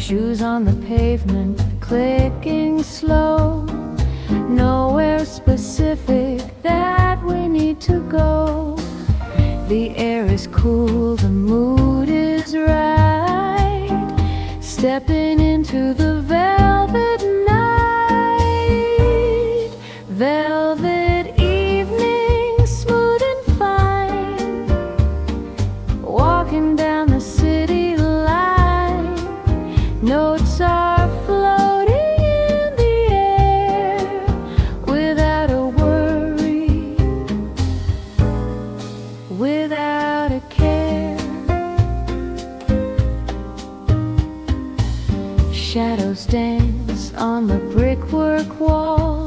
Shoes on the pavement, clicking slow. Nowhere specific that we need to go. The air is cool, the mood is right. Stepping into the velvet night. Velvet evening, smooth and fine. Walking down the city line. Notes are floating in the air without a worry, without a care. Shadows dance on the brickwork wall,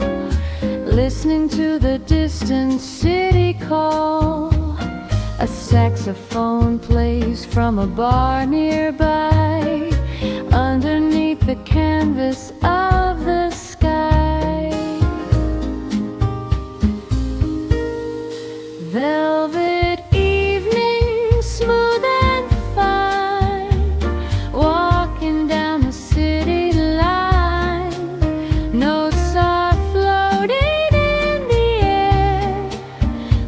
listening to the distant city call. A saxophone plays from a bar nearby, underneath the canvas of the sky. Velvet evening, smooth and fine. Walking down the city line. Notes are floating in the air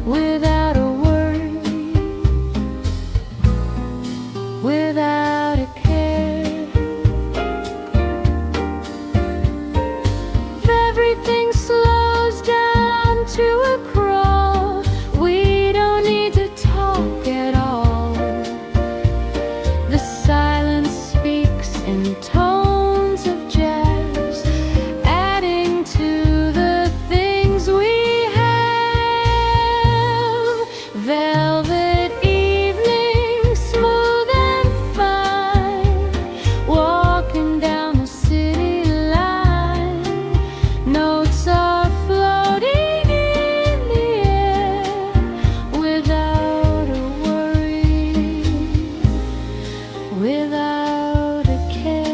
without a worry, without a care. Everything slows down to a crawl. We don't need to talk at all. The silence speaks in tones of jazz, adding to the things we have. Velvet evening, smooth and fine. Walking down the city line. Notes are floating in the air without a worry, without a care.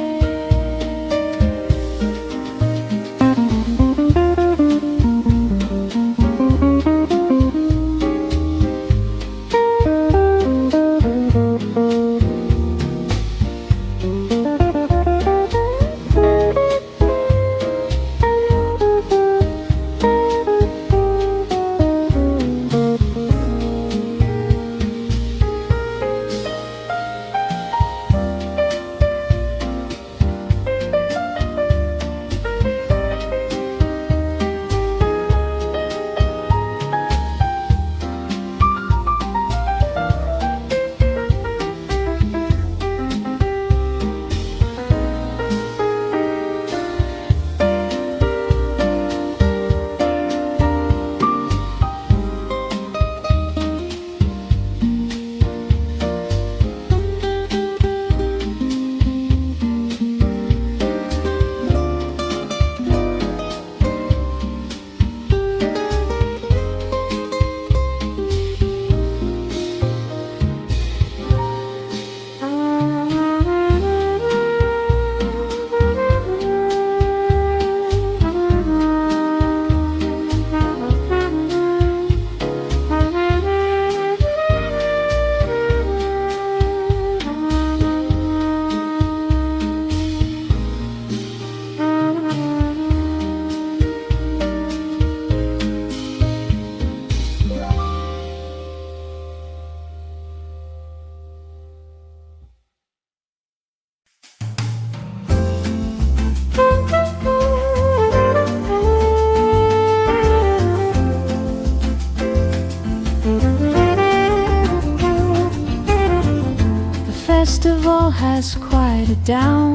The festival has quieted down.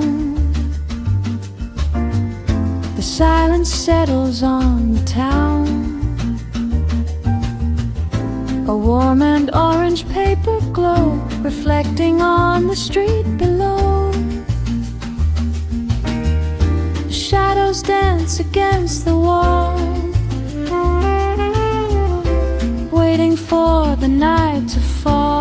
The silence settles on the town. A warm and orange paper glow reflecting on the street below. The shadows dance against the wall, waiting for the night to fall.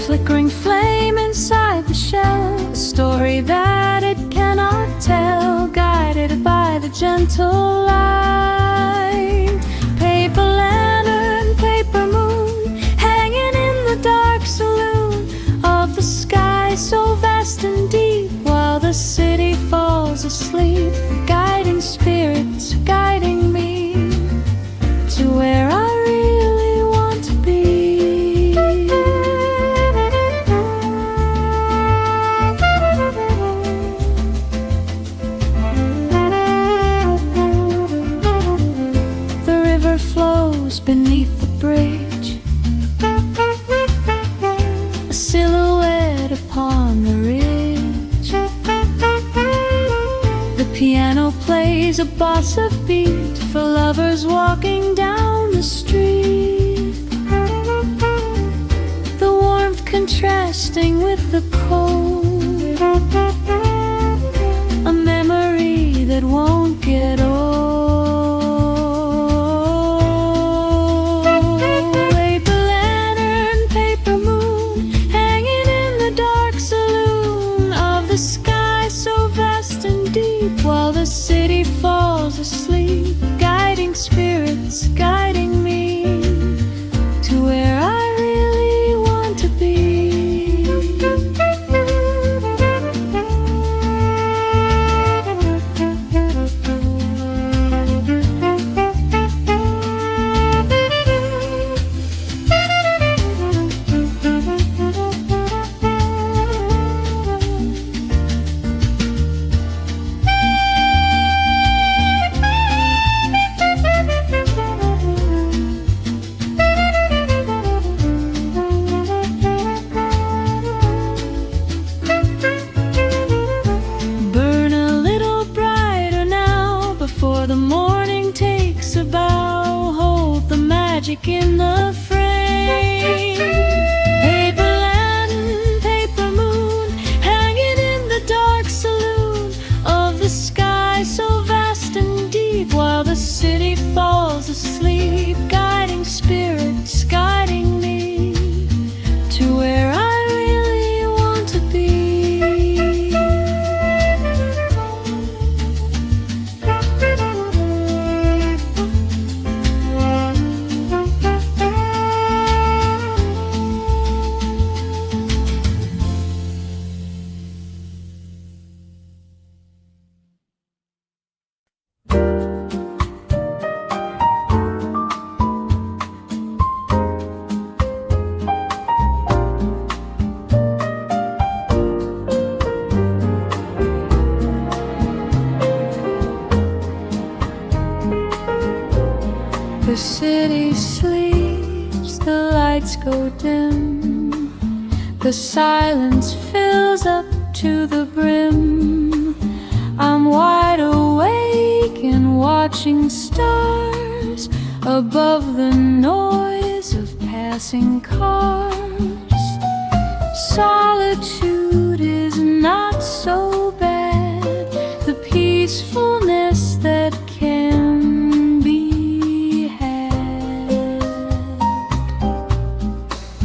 Flickering flame inside the shell, a story that it cannot tell, guided by the gentle light. Paper lantern, paper moon, hanging in the shadows beneath the bridge, a silhouette upon the ridge. The piano plays a bossa beat for lovers walking down the street, the warmth contrasting with the cold, a memory that won't get old. Paper lantern, paper moon, hanging in the dark saloon of the sky so vast and deep, while the city falls asleep, guiding spirits, guiding me to where I really want to be. In the frame, paper lantern, paper moon, hanging in the dark saloon of the sky so vast and deep, while the city falls asleep, guiding spirits, guiding me to where I really want to be. The city sleeps, the lights go dim, the silence fills up to the brim. I'm wide awake and watching stars above the noise of passing cars. Solitude is not so bad, the peacefulness that can be had.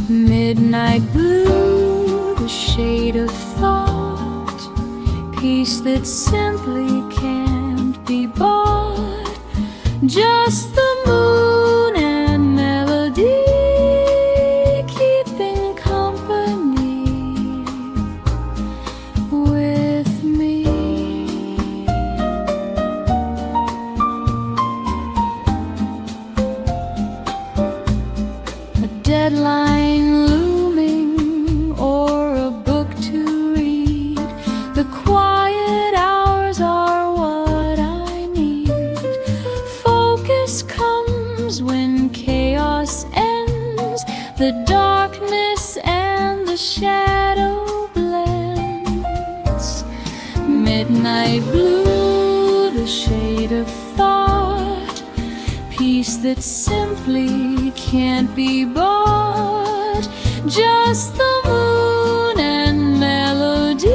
Midnight blue, the shade of thought, peace that simply can't be bought. Just the moon and melody keeping company with me. A deadline looming or a book to read, the quiet hours are what I need. Focus comes when chaos ends, the darkness and the shadow blends. Midnight blue, the shade of thought, peace that simply can't be bought. Just the moon and melody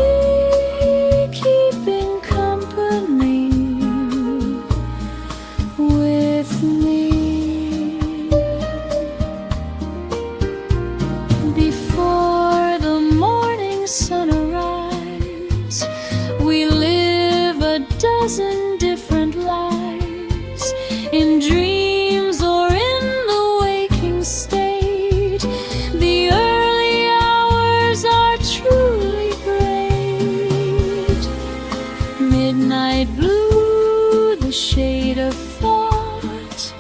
keeping company with me. Before the morning sun arrives, we live a dozen different lives, in dreams or in the waking state. The early hours are truly great. Midnight blue, the shade of thought,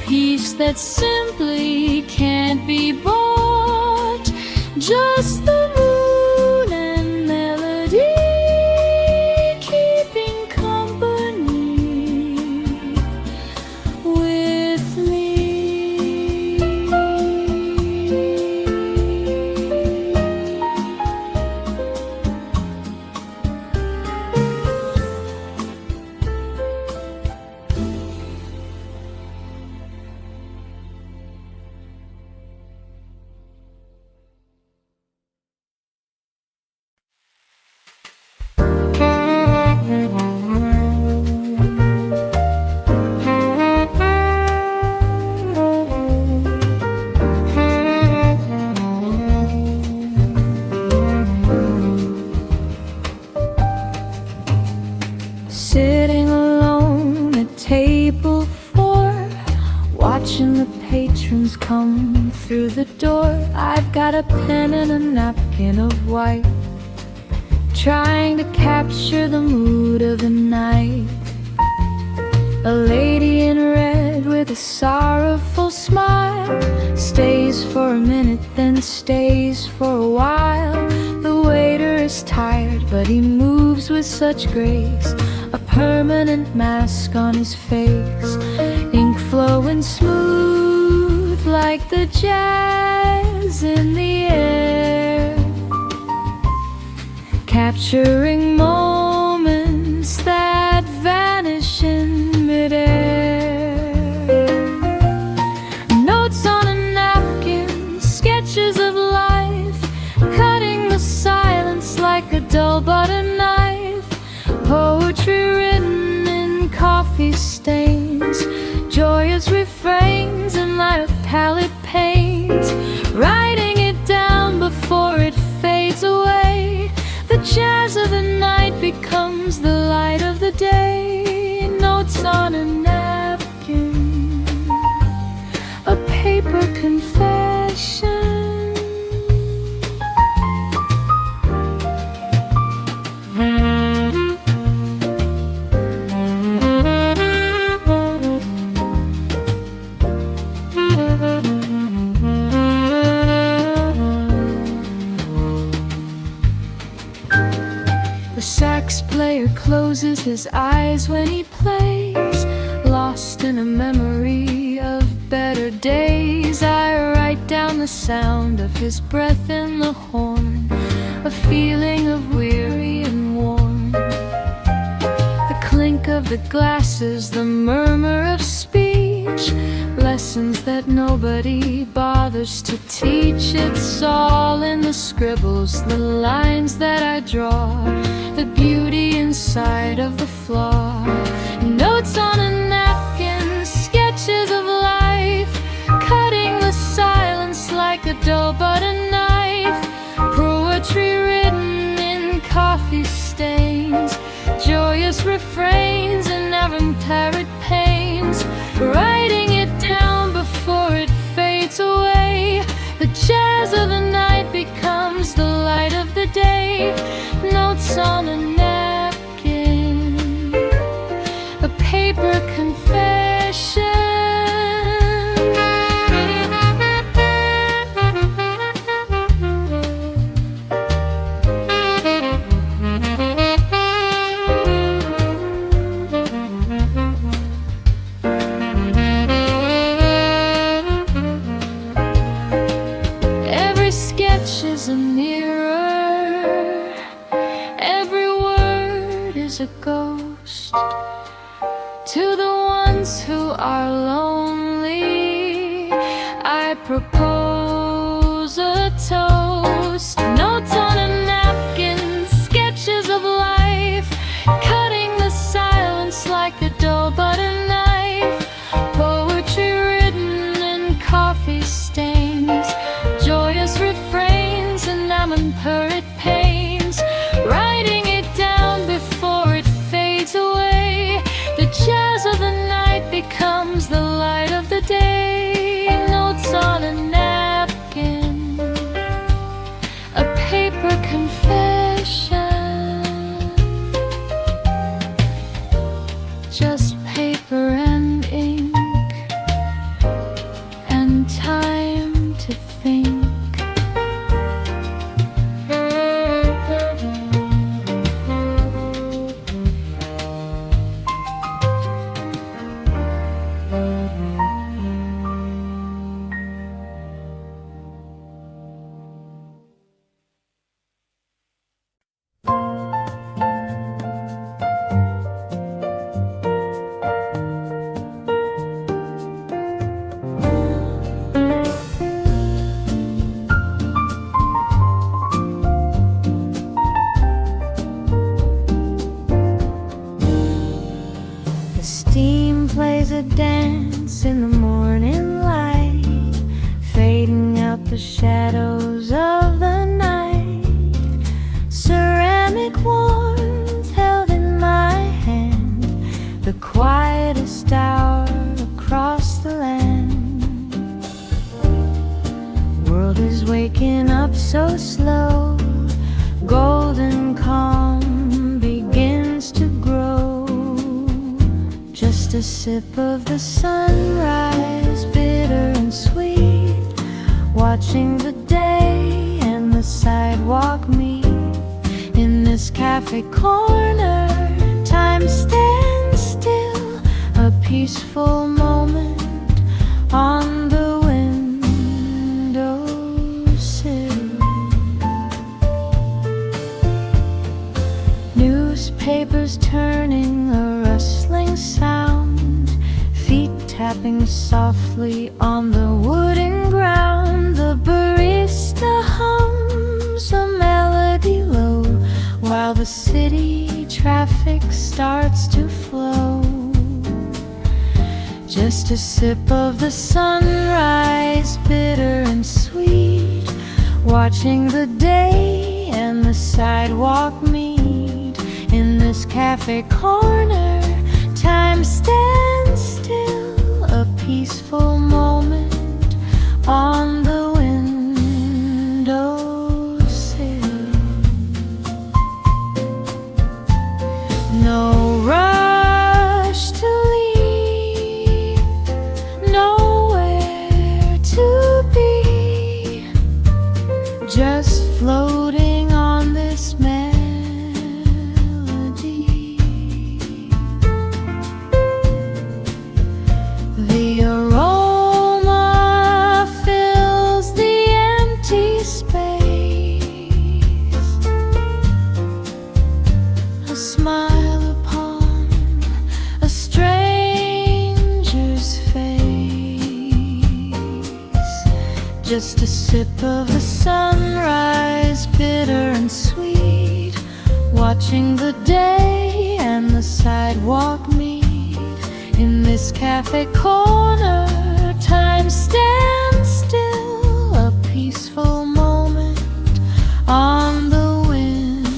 peace that simply can't be bought. Just the moon and melody keeping company with me. watching the patrons come through the door. I've got a pen and a napkin of white, trying to capture the mood of the night. A lady in red with a sorrowful smile stays for a minute, then stays for a while. The waiter is tired, but he moves with such grace, a permanent mask on his face, ink flowing smooth like the jazz in the air, capturing moments that vanish in midair. Notes on a napkin, sketches of life, cutting the silence like a dull butter knife. Poetry written in coffee stains, joyous refrains and light palette paint, writing it down before it fades away. The jazz of the night becomes the light of the day. Notes on a napkin, a paper confession. The sax player closes his eyes when he plays, lost in a memory of better days. I write down the sound of his breath in the horn, a feeling of weary and worn. The clink of the glasses, the murmur of speech, lessons that nobody bothers to teach. It's all in the scribbles, the lines that I draw, the beauty inside of the flaw. Notes on a napkin, sketches of life, cutting the silence like a dull butter knife. Poetry written in coffee stains, joyous refrains and avant-garde pains, writing it down before it fades away. The jazz of the night becomes the light of the day. Notes on a napkin, a paper confession. Every sketch is a mirror, every word is a ghost. To the ones who are lonely, I propose a toast. Notes on a napkin, sketches of life, cutting the silence like a dull butter knife. Poetry written in coffee stains, joyous refrains and avant-garde pains, writing it down before it fades away. The jazz of the night becomes the light of the day. Notes on a napkin, a paper confession, just paper and ink and time to think. Plays a dance in the morning light, fading out the shadows of the night. Ceramic warmth held in my hand, the quietest hour across the land. so slow, golden calm begins to grow. Just a sip of the sunrise, bitter and sweet, watching the day and the sidewalk meet. In this cafe corner, time stands still, a peaceful moment on the windowsill. Newspapers turning, a rustling sound, feet tapping softly on the wooden ground. The barista hums a melody low, while the city traffic starts to flow. Just a sip of the sunrise, bitter and sweet, watching the day and the sidewalk meet. In this cafe corner, time stands still, a peaceful moment on the windowsill. No rush to leave, nowhere to be, just floating on this melody. The aroma fills the empty space, a smile upon a stranger's face. Just a sip of the sunrise, bitter and sweet, watching the day and the sidewalk meet. In this cafe corner, time stands still, a peaceful moment on the windowsill.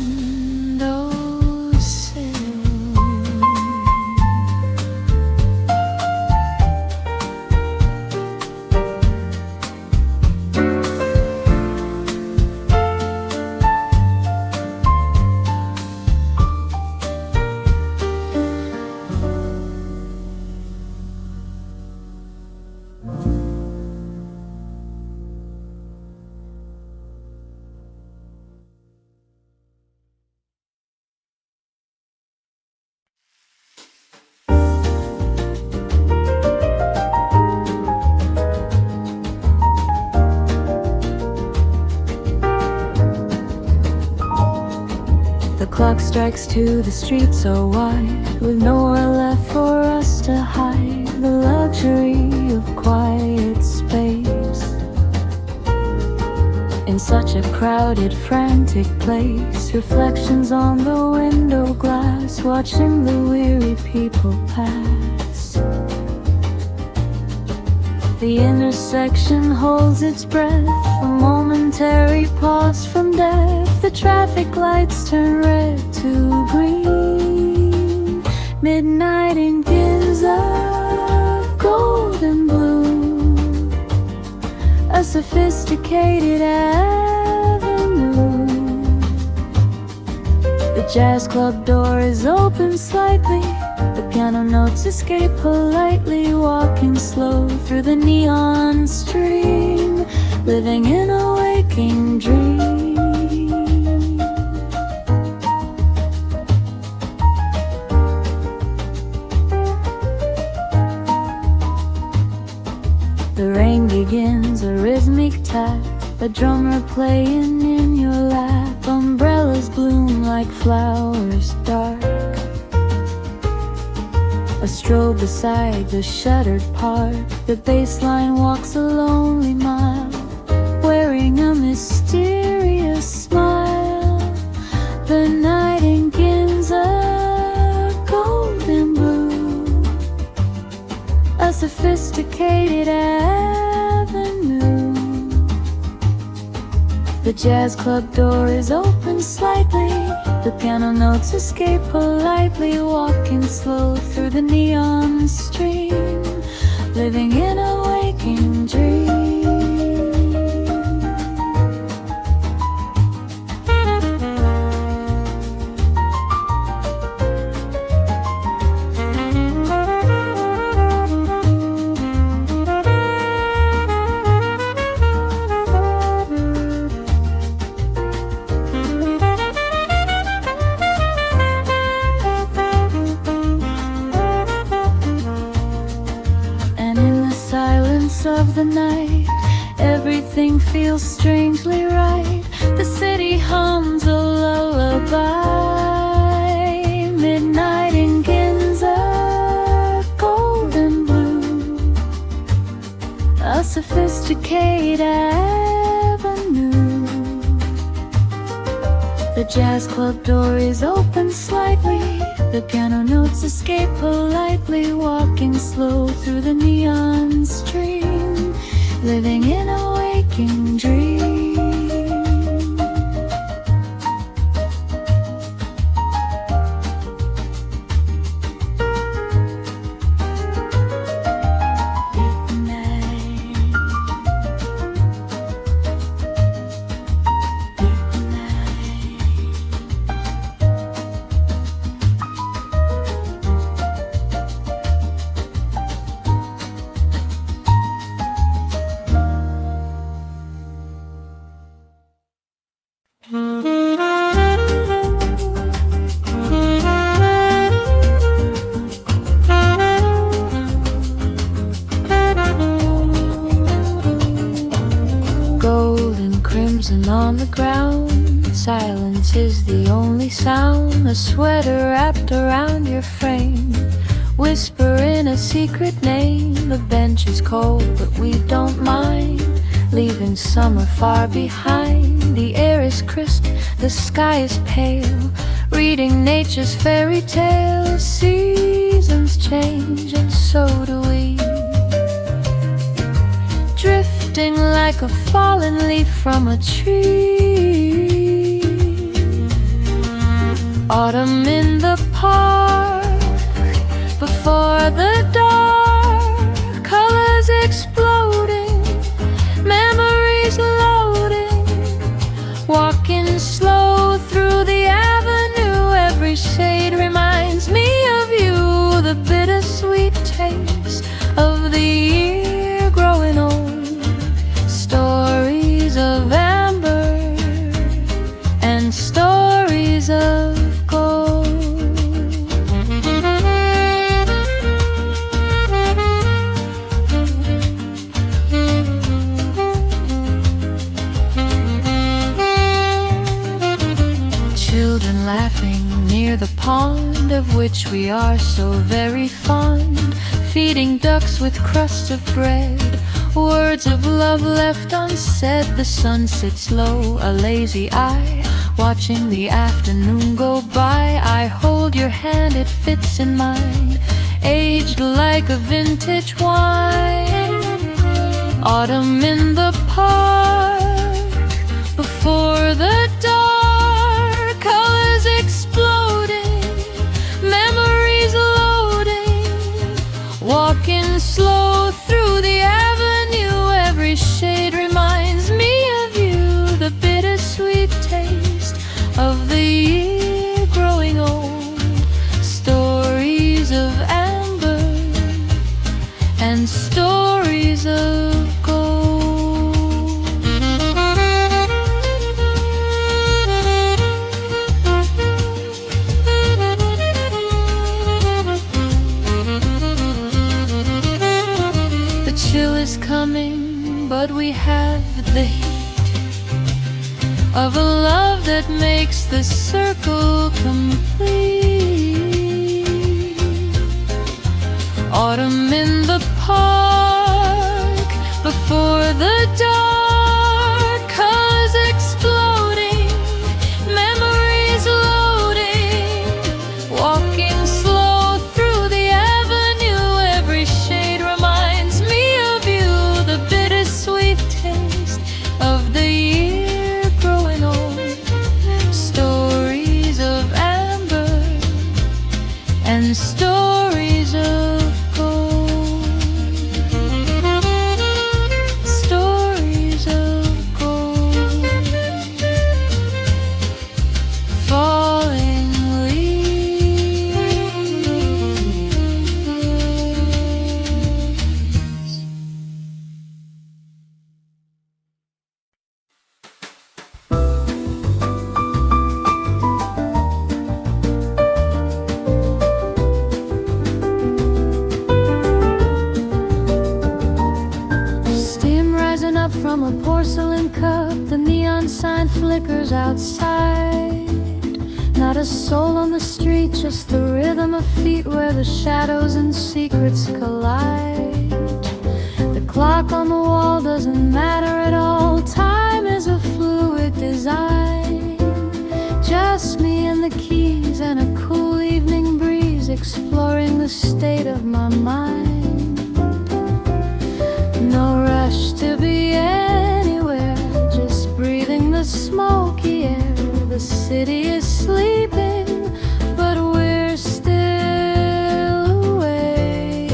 The clock strikes 2, the streets are wide, with nowhere left for us to hide. The luxury of quiet space in such a crowded, frantic place. Reflections on the window glass, watching the weary people pass. The intersection holds its breath, a momentary pause from death. The traffic lights turn red to green. Midnight in Ginza, gold and blue, a sophisticated avenue. The jazz club door is open slightly, the piano notes escape politely, walking slow through the neon stream, living in a waking dream. The rain begins, a rhythmic tap, a drummer playing in your lap. Umbrellas bloom like flowers dark, a stroll beside the shuttered park. The bass line walks a lonely mile, wearing a mysterious smile. The night in Ginza, gold and blue, a sophisticated avenue. The jazz club door is open slightly, the piano notes escape politely, walking slow through the neon stream, living in a waking dream. darkness of the night, everything feels strangely right. The city hums a lullaby. Midnight in Ginza, golden blue, a sophisticated avenue. The jazz club door is open slightly, the piano notes escape politely, walking slow through the neon stream, living in a waking dream. On the ground, silence is the only sound. A sweater wrapped around your frame, whisper in a secret name. The bench is cold, but we don't mind, leaving summer far behind. The air is crisp, the sky is pale, reading nature's fairy tale. Seasons change and so do we, drifting like a fallen leaf from a tree. Autumn in the park, before the dark, colors exploding, memories loading, walking slow through the avenue. Every shade reminds me of you, the bittersweet taste of the year growing old. Stories of amber and stories of gold. Children laughing near the pond, of which we are so very fond, feeding ducks with crust of bread, words of love left unsaid. The sun sits low, a lazy eye, watching the afternoon go by. I hold your hand, it fits in mine, aged like a vintage wine. Autumn in the park, before the dark, colors exploding, memories loading, walking slow through the avenue. Every shade reminds me of you, the bittersweet taste of the year growing old. Stories of amber and stories of gold. The chill is coming, but we have the heat of a love that makes the circle complete. Autumn in the park, before the dark, colors exploding, memories loading, walking slow through the avenue. Every shade reminds me of you, the bittersweet taste of the year growing old. Stories of amber and stories of gold. Stories up from a porcelain cup. The neon sign flickers outside. Not a soul on the street, just the rhythm of feet where the shadows and secrets collide. The clock on the wall doesn't matter at all. Time is a fluid design. Just me and the keys and a cool evening breeze, exploring the state of my mind. No rush to be anywhere, just breathing the smoky air. The city is sleeping, but we're still awake.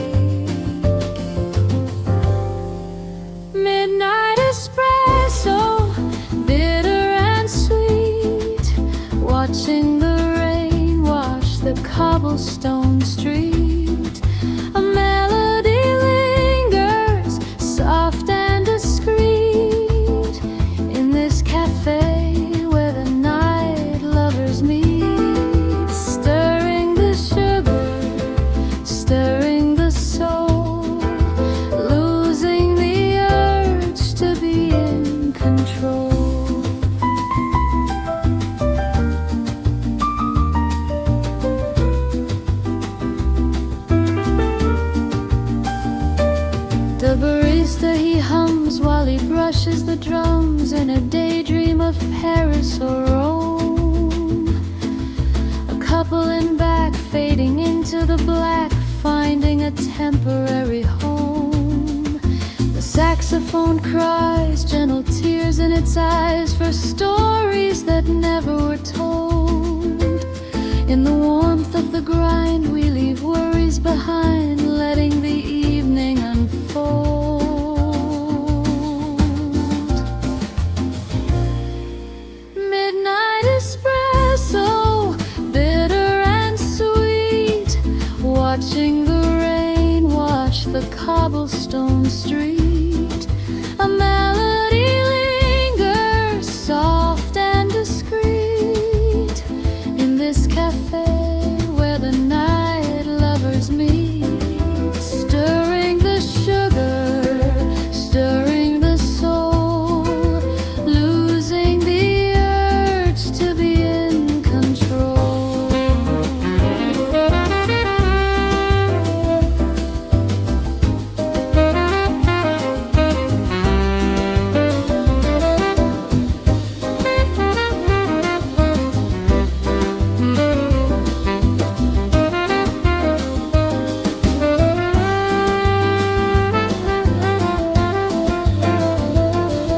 Midnight espresso, bitter and sweet, watching the rain wash the cobblestone street. A melody lingers, soft and discreet, in this cafe where the night lovers meet. Stirring the sugar, stirring the soul, losing the urge to be in control. The barista, he hums while he brushes the drums in a daydream of Paris or Rome. A couple in back fading into the black, finding a temporary home. The saxophone cries, gentle tears in its eyes, for stories that never were told. In the warmth of the grind, we leave worries behind, letting the evening unfold. Midnight espresso, bitter and sweet, watching the rain wash the cobblestone street. A melody lingers, soft and discreet, in this cafe where the night lovers meet. Stirring the sugar, stirring the soul, losing the urge to be in control.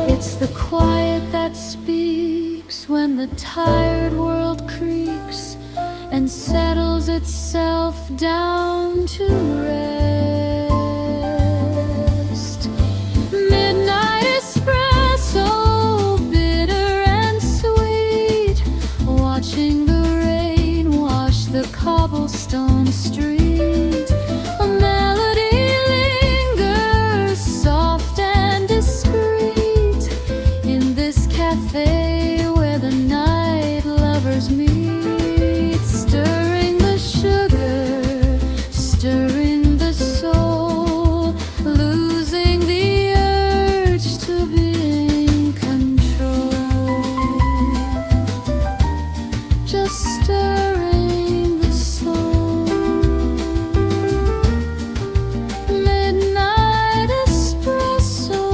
It's the quiet that speaks when the tired world creaks and settles itself down to rest. Midnight espresso, bitter and sweet, watching the rain wash the cobblestone street. A melody lingers, soft and discreet, in this cafe where the night lovers meet. Stirring the sugar, stirring the soul, losing the urge to be in control. Just stirring the soul. Midnight espresso.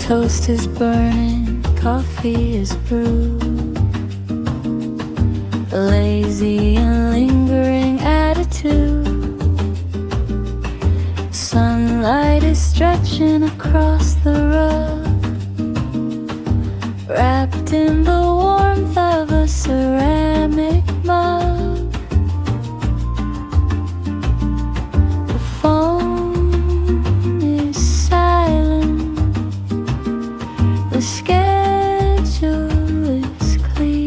Toast is burning, coffee is brewed. A lazy and lingering attitude. Sunlight is stretching across the rug, wrapped in the warmth of a ceramic mug. The phone is silent, the schedule is clear.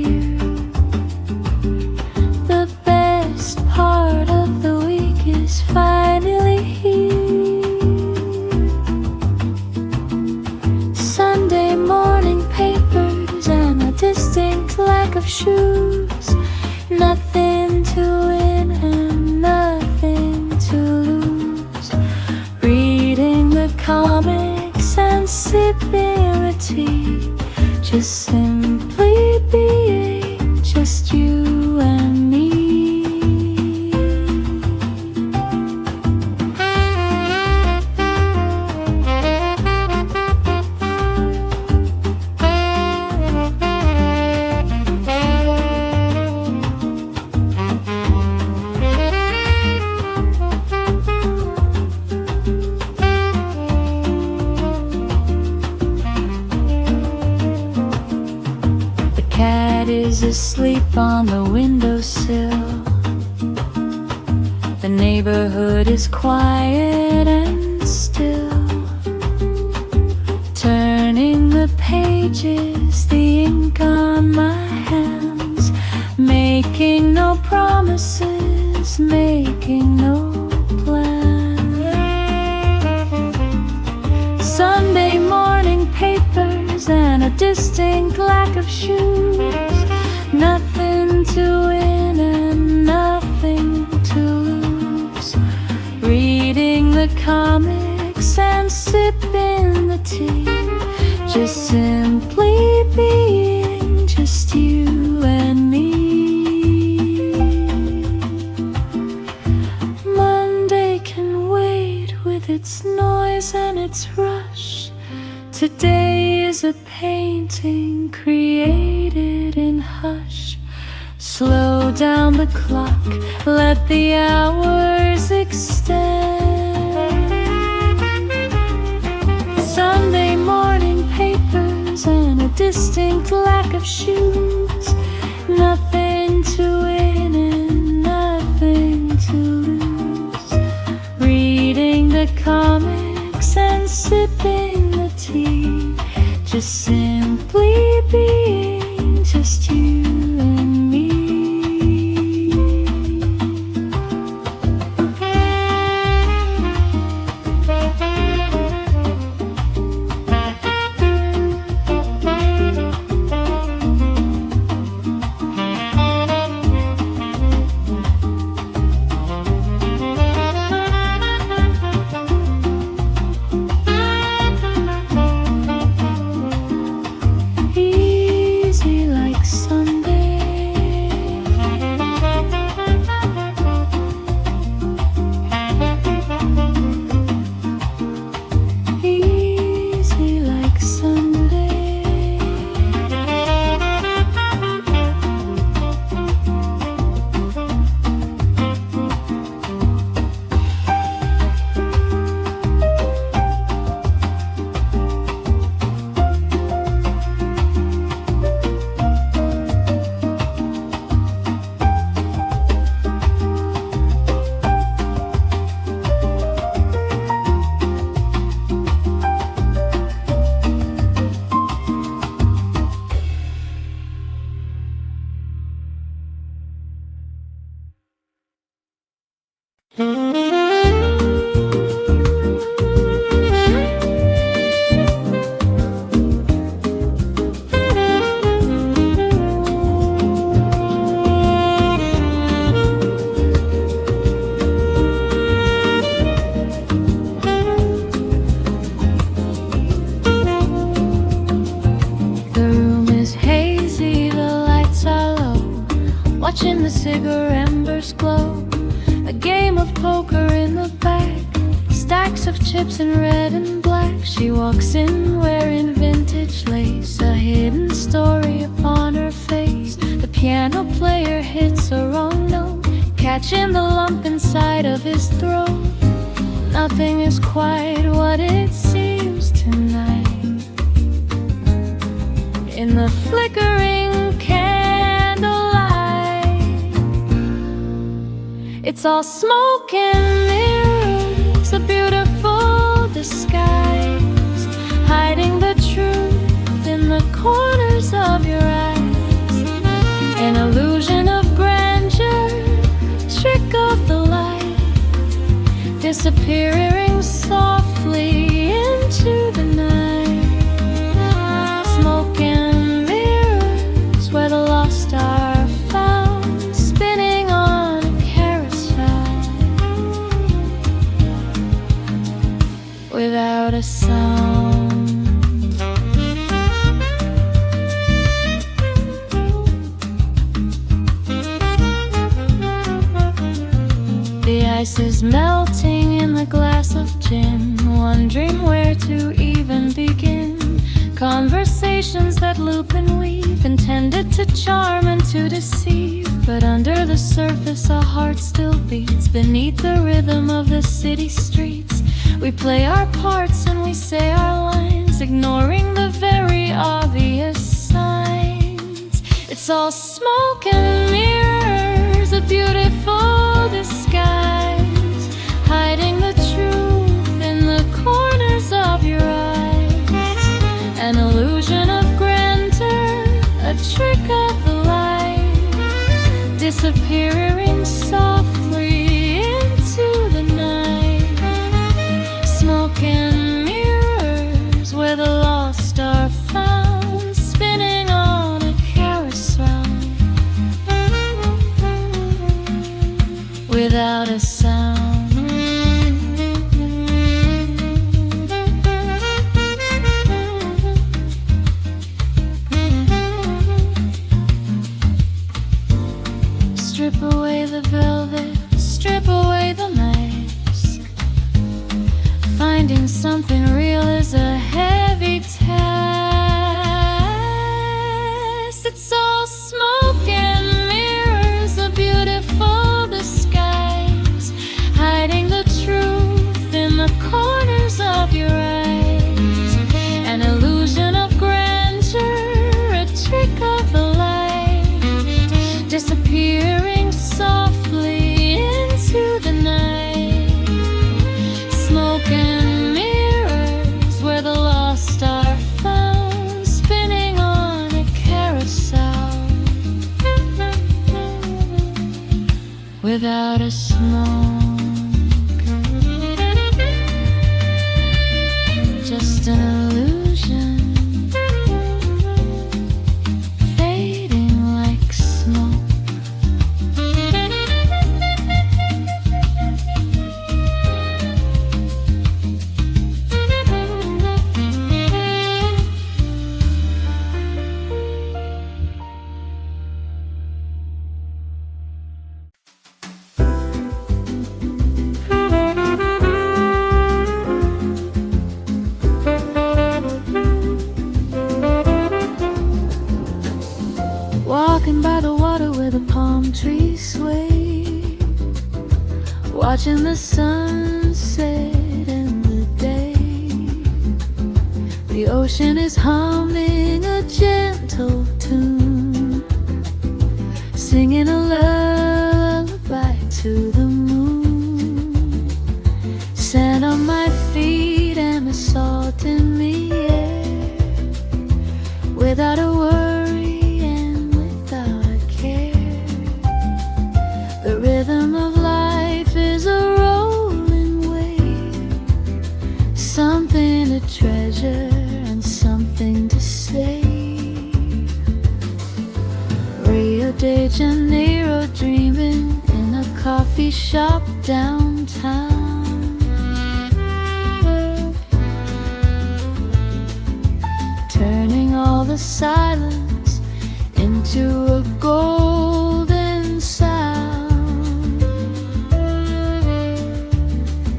shoes. Nothing to win and nothing to lose. Reading the comics and sipping the tea. Just simply being just you and me. Is asleep on the windowsill. The neighborhood is quiet and still. Turning the pages, the ink on my hands. Making no promises, making no plans. Sunday morning papers and a distinct lack of shoes. Nothing to win and nothing to lose. Reading the comics and sipping the tea. Just simply being just you and me. Monday can wait with its noise and its rush. Today is a painting created in hush. Slow down the clock, let the hours extend. Sunday morning papers and a distinct lack of shoes. Nothing to win and nothing to lose. Reading the comics and sipping the tea. Just simply being just you and me. Watching the cigarette embers glow. A game of poker in the back. Stacks of chips in red and black. She walks in wearing vintage lace. A hidden story upon her face. The piano player hits a wrong note, catching the lump inside of his throat. Nothing is quite what it seems tonight. In the flickering candlelight, it's all smoke and mirrors, a beautiful disguise, hiding the truth in the corners of your eyes. An illusion of grandeur, trick of the light, disappearing softly into the night. Smoke and mirrors where the lost are. Voices melting in the glass of gin, wondering where to even begin. Conversations that loop and weave, intended to charm and to deceive. But under the surface a heart still beats, beneath the rhythm of the city streets. We play our parts and we say our lines, ignoring the very obvious signs. It's all smoke and mirrors, a beautiful disguise, hiding the truth in the corners of your eyes. An illusion of grandeur, a trick of the light, disappearing softly into the night. Smoke and mirrors, where the lost are found, spinning on a carousel without a sound. Strip away the velvet, strip away the mask. Finding something real is a heavy task. It's all smoke and mirrors, a beautiful disguise, hiding the truth in the corners of your eyes. An illusion of grandeur, a trick of the light, disappearing softly into the night. Smoke and mirrors, where the lost are found, spinning on a carousel without a smoke. Just an illusion, fading like smoke. Walking by the water where the palm trees sway, watching the sunset and the day. The ocean is humming a gentle tune, singing a lullaby to the moon. Sand on my feet and the salt in the air, without a worry and without a care. The rhythm of life is a rolling wave, something to treasure and something to save. Rio de Janeiro, dreaming in a coffee shop downtown. Turning all the silence into a golden sound.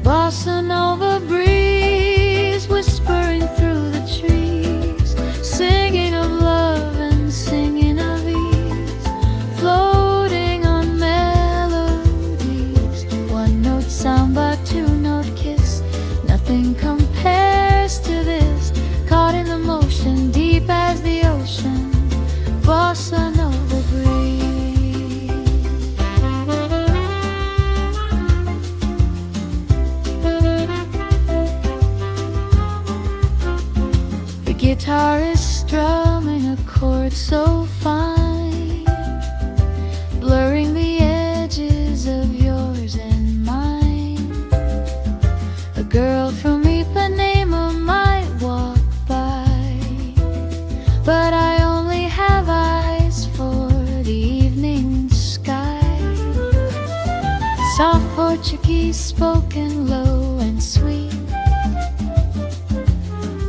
Bossa Nova breeze whispering through the trees, singing of love and singing of ease, floating on melodies. One note samba, two note kiss, nothing compares to this. Caught in the motion, deep as the ocean, Bossa Nova breeze. The guitar is strumming a chord so fine, blurring the edges of yours and mine. A girl from Ipanema might walk by, but I only have eyes for the evening sky. Soft Portuguese spoken low and sweet,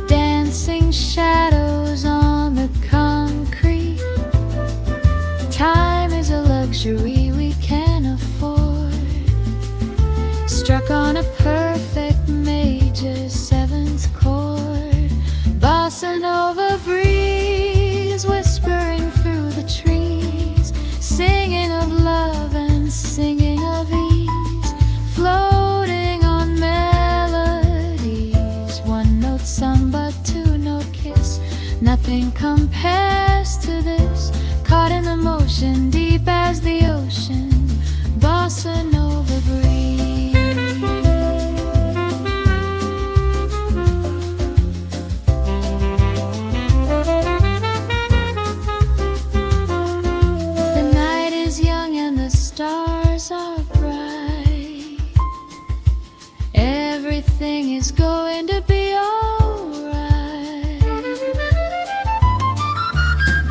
dancing shadows on the concrete. Time is a luxury we can afford, to this, caught in the motion, deep as the ocean, bossa nova breeze. The night is young and the stars are bright. Everything is going to be alright.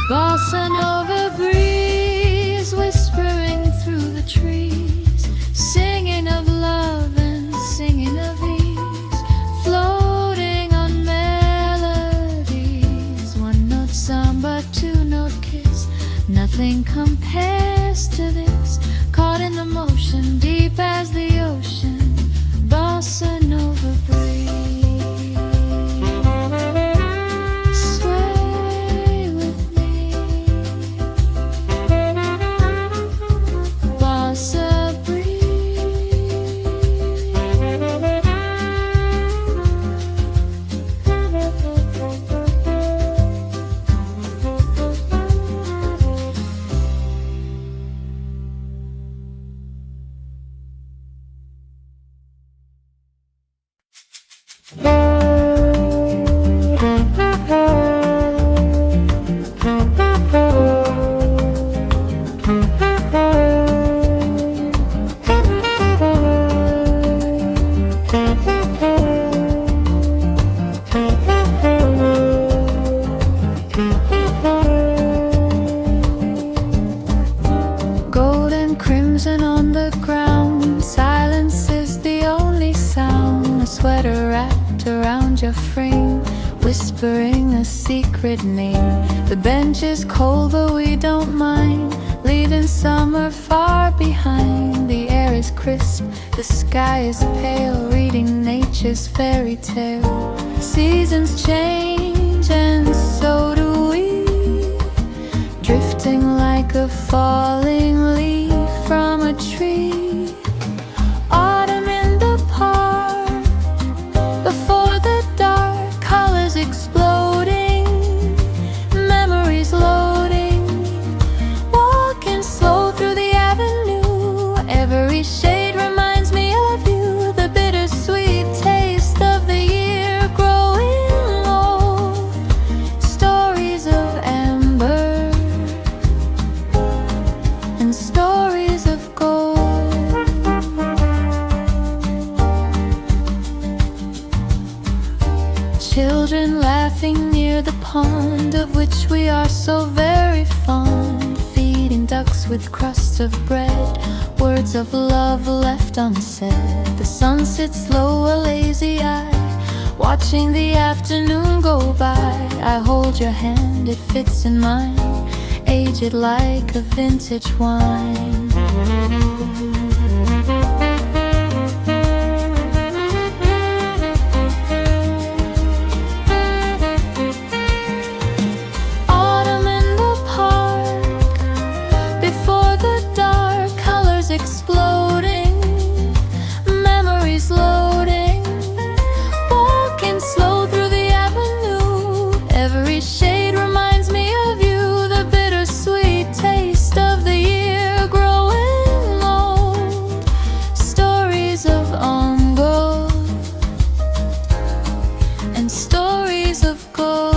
Bossa nova breeze whispering through the trees, singing of love and singing of ease, floating on melodies. One note samba, two note kiss, nothing compares to this, caught in the motion, deep as the ocean, bossa nova breeze. Sway with me, bossa golden crimson on the ground, silence is the only sound. A sweater wrapped around your frame, whispering a secret name. The bench is cold but we don't mind, leaving summer far behind. The air is crisp, the sky is pale, reading nature's fairy tale. Seasons change and so do we, drifting like a falling leaf from a tree. Autumn in the park, before the dark, colors exploding, memories loading, walking slow through the avenue. Every shade reminds me of you, the bittersweet taste of the year growing old. Stories of amber and stories of gold. Children laughing near the pond, of which we are so very fond, feeding ducks with crusts of bread, words of love left unsaid. The sun sits low, a lazy eye, watching the afternoon go by. I hold your hand, it fits in mine, aged like a vintage wine. Autumn in the park, before the dark, colors exploding, memories loading, walking slow through the avenue. Every shade reminds me of you, the bittersweet taste of the year growing old. Stories of on gold and stories of gold.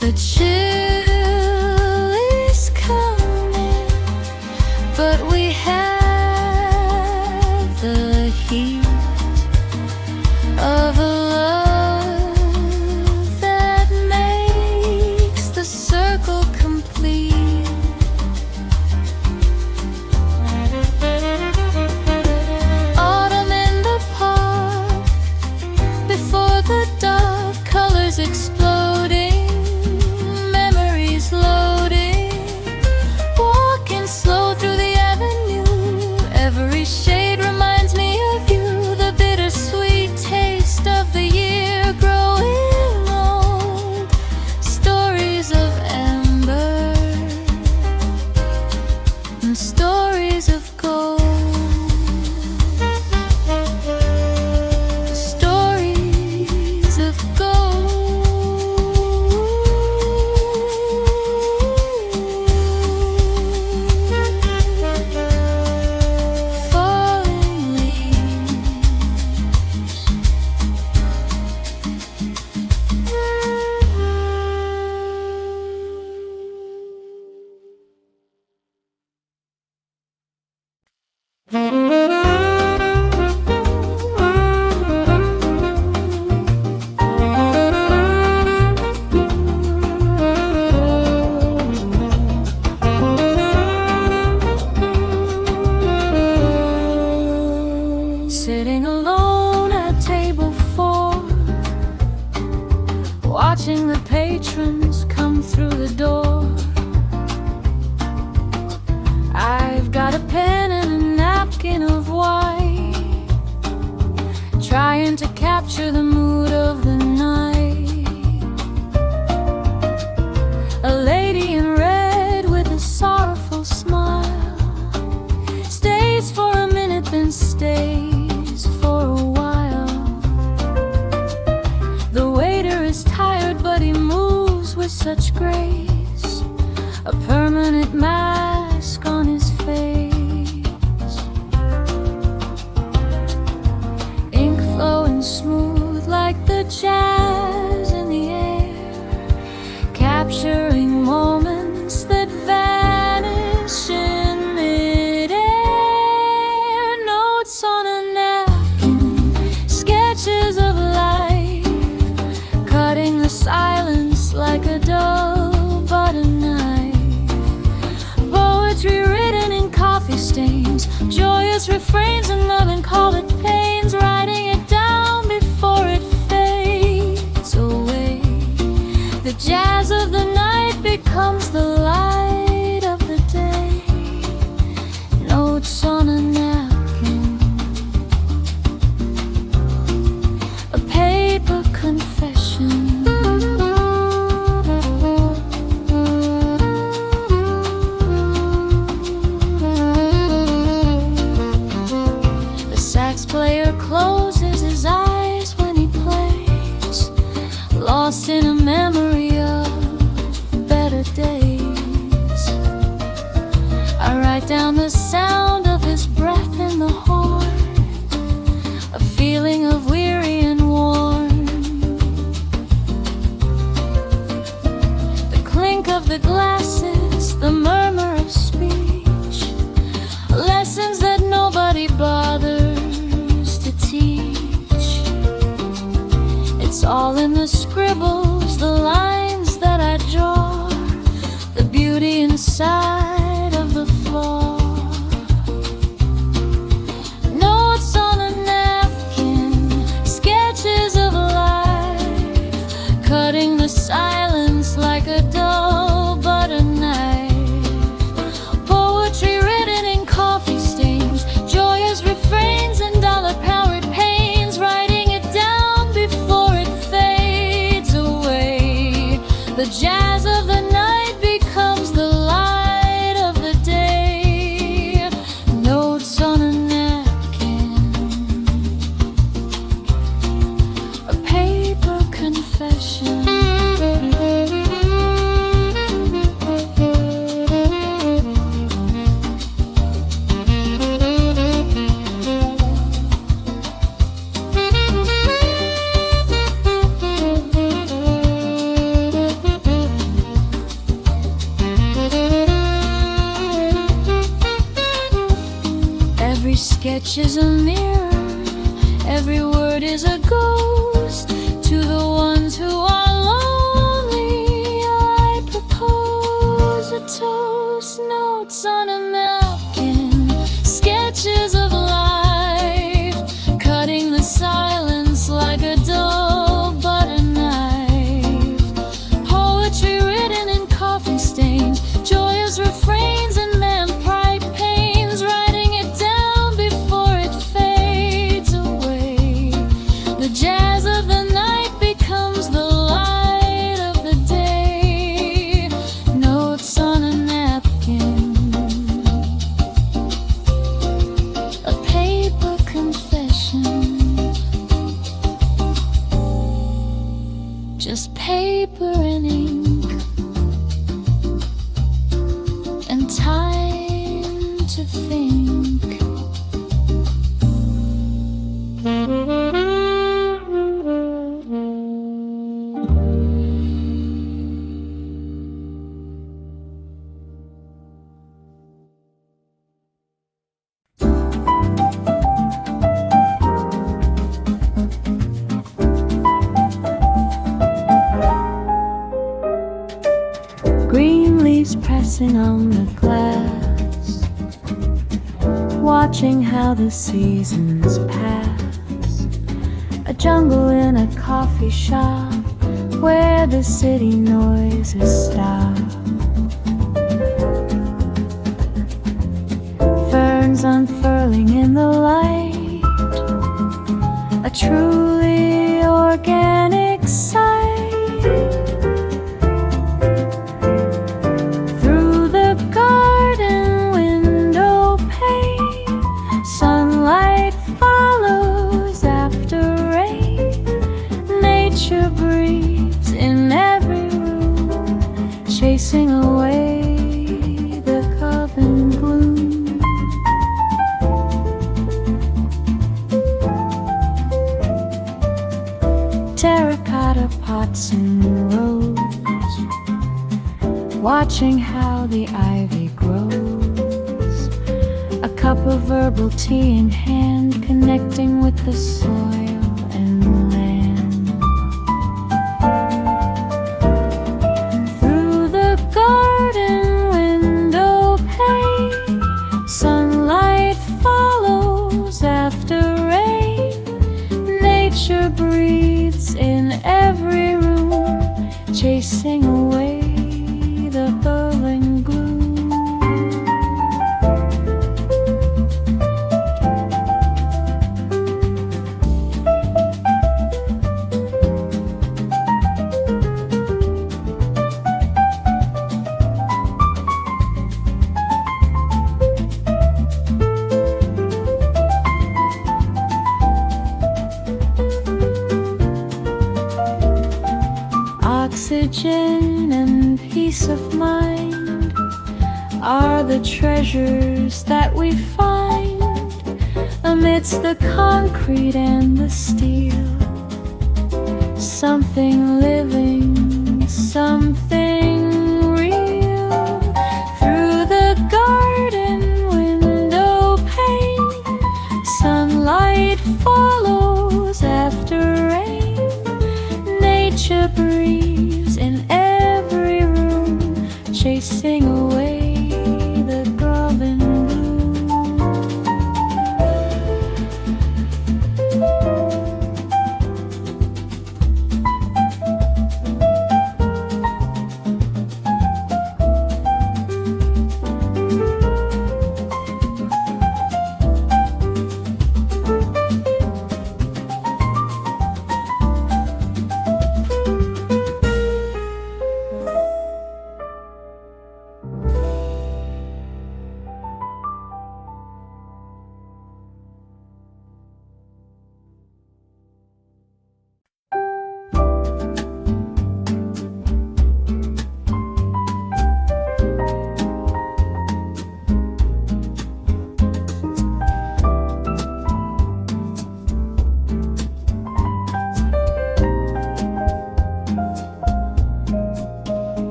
The chill is coming, but we have the heat of a love that makes the circle complete. Autumn in the park, before the dark, colors exploding, loading, walking slow through the and stories of gold. Stories of gold. Falling leaves. Sitting alone at table 4, watching the patrons come through the door. I've got a pen and a napkin of white, trying to capture the mood of the night. A lady in red with a sorrowful smile stays for a minute, then stays for a while. The waiter is tired, but he moves with such grace, a permanent mask on his face. Ink flowing smooth like the jazz in the air, capturing moments that vanish in midair. Notes on a napkin, sketches of life, cutting the silence like a dull butter knife. Poetry written in coffee stains, joyous refrains and melancholic pains, writing it down before it fades away. The jazz of the night becomes the light of the day. Notes on a napkin, a paper confession. The sax player closes his eyes when he plays, lost in a memory of better days. I write down the sound of his breath in the horn, a feeling of weary and worn. The clink of the glasses, the murmur of speech, lessons that nobody bothers to teach. It's all in the scribbles, the lines that I draw, the beauty inside of the flaw. Notes on a napkin, sketches of life, cutting the silence like a dull butter knife. Poetry written in coffee stains, joyous refrains and dollar-powered pains, writing it down before it fades away. The jazz of the night becomes the light of the day. Notes on a napkin, a paper confession. Every sketch is a mirror, every word is a ghost. To the ones who are lonely, I propose a toast. Notes on a napkin, sketches of life, cutting the silence like a dull butter knife. Poetry written in coffee stains, joyous refrains and man-pride pains, writing it down before it fades away. The jazz of to think. Green leaves pressing on the glass, watching how the seasons pass. A jungle in a coffee shop where the city noises stop. Ferns unfurling in the light, a truly organic sight. Through the garden window pane, sunlight follows after rain. Nature breathes in every room, chasing away the coven gloom. Terracotta pots and rows, watching how the ivy grows. A cup of herbal tea in hand, connecting with the soil and land. Through the garden window pane, sunlight follows after rain. Nature breathes in every room, chasing away the Berlin gloom. Oxygen and peace of mind are the treasures that we find amidst the concrete and the steel. Something living, something real. Through the garden window pane, sunlight follows after rain. Nature breathes in every room, chasing away the grubbing gloom.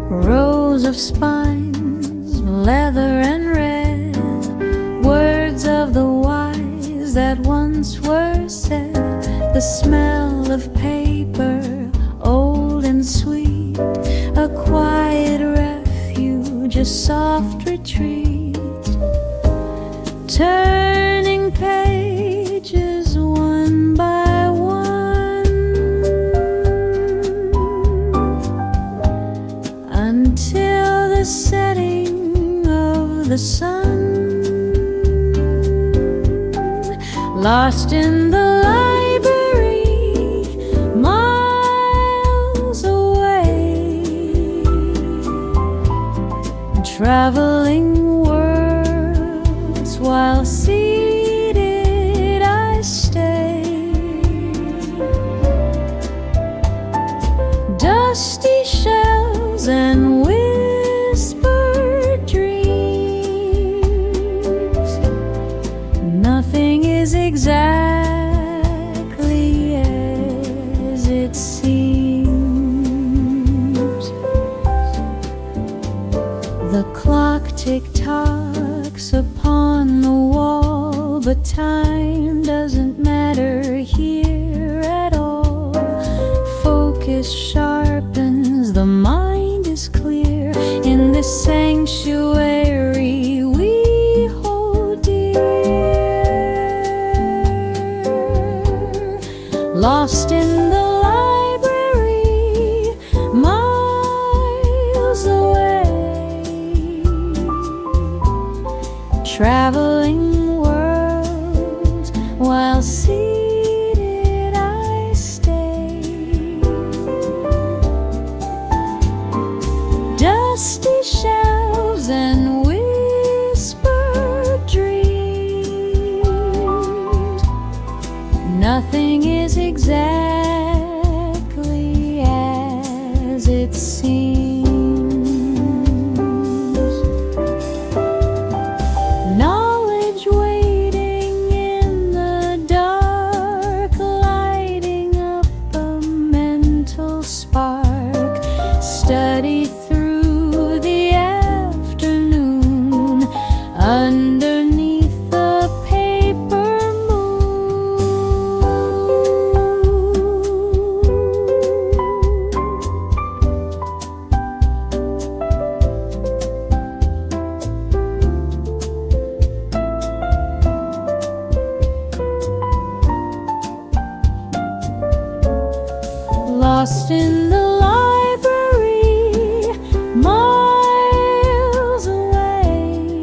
Rows of spines, leather and red, words of the wise that once were said. The smell of paper, old and sweet, a quiet refuge, a soft retreat. Turning pages one by one, until the setting of the sun. Lost in the library, miles away, traveling worlds while seated I stay. Dusty shells and whispered dreams, exactly as it seems. The clock tick-tocks upon the wall, but time doesn't matter here at all. Focus sharpens, the mind is clear. In this sanctuary we hold dear. Lost in the library, miles away, traveling worlds while seated I stay. Dusty shelves and whispered dreams, nothing is exactly as it seems. Knowledge waiting in the dark, lighting up a mental spark. Study through the afternoon underneath the paper moon. Lost in the library, miles away,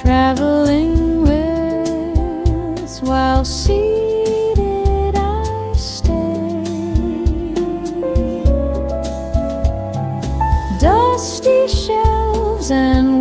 traveling with while seated I stay. Dusty shelves and